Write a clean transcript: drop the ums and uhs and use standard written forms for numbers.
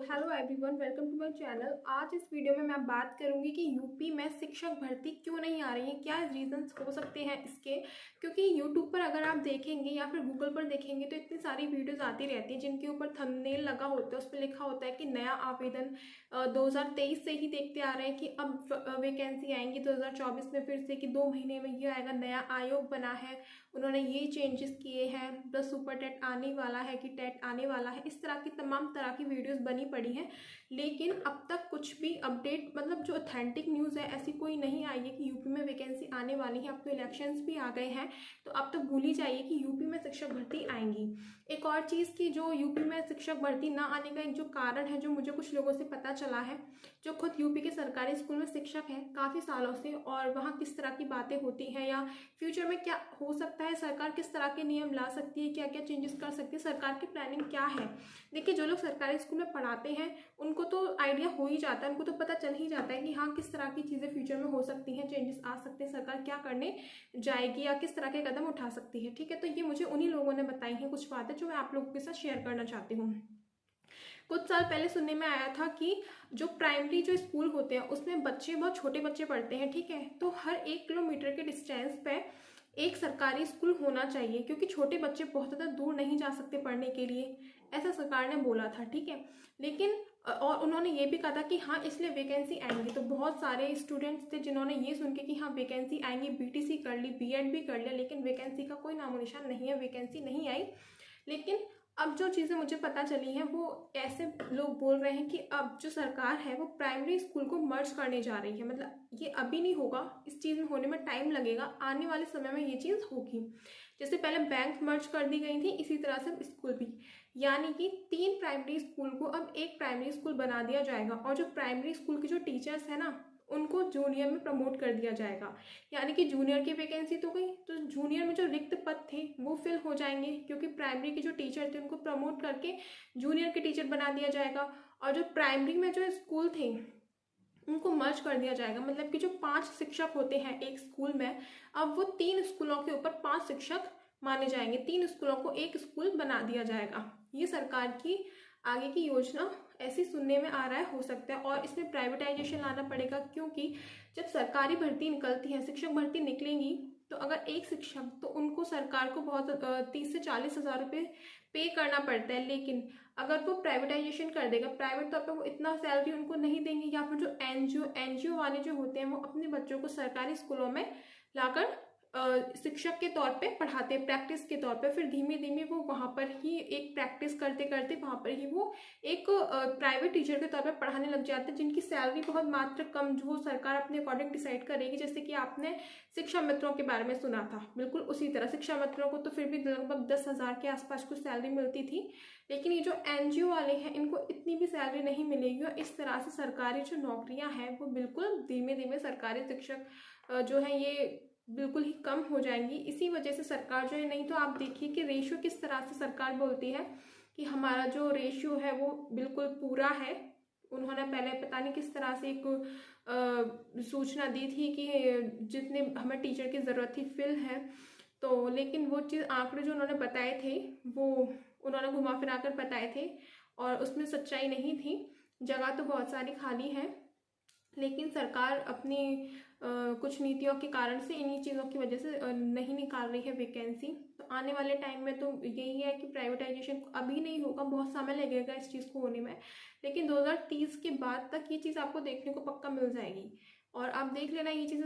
Hello everyone, welcome to my channel. आज इस video में मैं बात करूंगी कि यूपी में शिक्षक भर्ती क्यों नहीं आ रही है, क्या रीजंस हो सकते हैं इसके। क्योंकि यूट्यूब पर अगर आप देखेंगे या फिर गूगल पर देखेंगे तो इतनी सारी वीडियोस आती रहती हैं जिनके ऊपर थंबनेल लगा होता है, उस पर लिखा होता है कि नया आवेदन 2023 से ही देखते आ रहे हैं कि अब वैकेंसी आएंगी 2024 में फिर से, कि 2 महीने में ये आएगा, नया आयोग बना है, उन्होंने ये चेंजेस किए हैं, प्लस सुपर टेट आने वाला है कि टेट आने वाला है। इस तरह की तमाम तरह की वीडियोस बनी पड़ी हैं, लेकिन अब तक कुछ भी अपडेट, मतलब जो ऑथेंटिक न्यूज़ है ऐसी कोई नहीं आई है कि यूपी में वैकेंसी आने वाली है। अब तो इलेक्शंस भी आ गए हैं, तो अब तो भूल ही जाइए कि यूपी में शिक्षक भर्ती आएंगी। एक और चीज़ की जो यूपी में शिक्षक भर्ती ना आने का एक जो कारण है, जो मुझे कुछ लोगों से पता चला है, जो खुद यूपी के सरकारी स्कूल में शिक्षक हैं काफ़ी सालों से, और वहाँ किस तरह की बातें होती हैं या फ्यूचर में क्या हो सकता है, सरकार किस तरह के नियम ला सकती है, क्या क्या चेंजेस कर सकती है, सरकार की प्लानिंग क्या है। देखिए, जो लोग सरकारी स्कूल में पढ़ाते हैं उनको तो आइडिया हो ही जाता है, उनको तो पता चल ही जाता है कि हाँ किस तरह की चीज़ें फ्यूचर में हो सकती हैं, चेंजेस आ सकते हैं, सरकार क्या करने जाएगी या किस तरह के कदम उठा सकती है। ठीक है, तो ये मुझे उन्हीं लोगों ने बताई हैं कुछ बातें जो मैं आप लोगों के साथ शेयर करना चाहती हूँ। कुछ साल पहले सुनने में आया था कि जो प्राइमरी जो स्कूल होते हैं उसमें बच्चे, बहुत छोटे बच्चे पढ़ते हैं, ठीक है, तो हर 1 किलोमीटर के डिस्टेंस पे एक सरकारी स्कूल होना चाहिए, क्योंकि छोटे बच्चे बहुत ज़्यादा दूर नहीं जा सकते पढ़ने के लिए, ऐसा सरकार ने बोला था। ठीक है, लेकिन और उन्होंने ये भी कहा था कि हाँ इसलिए वैकेंसी आएंगी, तो बहुत सारे स्टूडेंट्स थे जिन्होंने ये सुन के कि हाँ वैकेंसी आएंगी, बीटीसी कर ली, बीएड भी कर लिया, लेकिन वैकेंसी का कोई नामो निशान नहीं है, वैकेंसी नहीं आई। लेकिन अब जो चीज़ें मुझे पता चली हैं वो ऐसे लोग बोल रहे हैं कि अब जो सरकार है वो प्राइमरी स्कूल को मर्ज करने जा रही है, मतलब ये अभी नहीं होगा, इस चीज़ में होने में टाइम लगेगा, आने वाले समय में ये चीज़ होगी। जैसे पहले बैंक मर्ज कर दी गई थी, इसी तरह से स्कूल भी, यानी कि 3 प्राइमरी स्कूल को अब एक प्राइमरी स्कूल बना दिया जाएगा, और जो प्राइमरी स्कूल के जो टीचर्स हैं ना उनको जूनियर में प्रमोट कर दिया जाएगा। यानी कि जूनियर की वैकेंसी तो गई, तो जूनियर में जो रिक्त पद थे वो फिल हो जाएंगे, क्योंकि प्राइमरी के जो टीचर थे उनको प्रमोट करके जूनियर के टीचर बना दिया जाएगा, और जो प्राइमरी में जो स्कूल थे उनको मर्ज कर दिया जाएगा। मतलब कि जो 5 शिक्षक होते हैं एक स्कूल में, अब वो 3 स्कूलों के ऊपर 5 शिक्षक माने जाएंगे, 3 स्कूलों को एक स्कूल बना दिया जाएगा। ये सरकार की आगे की योजना ऐसी सुनने में आ रहा है, हो सकता है, और इसमें प्राइवेटाइजेशन लाना पड़ेगा, क्योंकि जब सरकारी भर्ती निकलती है, शिक्षक भर्ती निकलेंगी, तो अगर एक शिक्षक, तो उनको सरकार को बहुत 30 से 40 हज़ार रुपये पे करना पड़ता है। लेकिन अगर वो प्राइवेटाइजेशन कर देगा, प्राइवेट तौर पर वो इतना सैलरी उनको नहीं देंगे, या फिर जो एनजीओ वाले जो होते हैं वो अपने बच्चों को सरकारी स्कूलों में लाकर शिक्षक के तौर पे पढ़ाते हैं, प्रैक्टिस के तौर पे, फिर धीमे धीमे वो वहाँ पर ही एक प्रैक्टिस करते करते वहाँ पर ही वो एक प्राइवेट टीचर के तौर पे पढ़ाने लग जाते हैं, जिनकी सैलरी बहुत मात्र कम, जो सरकार अपने अकॉर्डिंग डिसाइड करेगी। जैसे कि आपने शिक्षा मित्रों के बारे में सुना था, बिल्कुल उसी तरह शिक्षा मित्रों को तो फिर भी लगभग 10 हज़ार के आसपास कुछ सैलरी मिलती थी, लेकिन ये जो एनजीओ वाले हैं इनको इतनी भी सैलरी नहीं मिलेगी, और इस तरह से सरकारी जो नौकरियां हैं वो बिल्कुल धीमे धीमे सरकारी शिक्षक जो है ये बिल्कुल ही कम हो जाएंगी। इसी वजह से सरकार जो है, नहीं तो आप देखिए कि रेशियो किस तरह से सरकार बोलती है कि हमारा जो रेशियो है वो बिल्कुल पूरा है। उन्होंने पहले पता नहीं किस तरह से एक सूचना दी थी कि जितने हमें टीचर की ज़रूरत थी फिल है, तो लेकिन वो चीज़ आंकड़े जो उन्होंने बताए थे वो उन्होंने घुमा फिरा कर बताए थे, और उसमें सच्चाई नहीं थी। जगह तो बहुत सारी खाली है, लेकिन सरकार अपनी कुछ नीतियों के कारण से, इन्हीं चीज़ों की वजह से नहीं निकाल रही है वैकेंसी। तो आने वाले टाइम में तो यही है कि प्राइवेटाइजेशन अभी नहीं होगा, बहुत समय लगेगा इस चीज़ को होने में, लेकिन 2030 के बाद तक ये चीज़ आपको देखने को पक्का मिल जाएगी। और आप देख लेना ये चीज़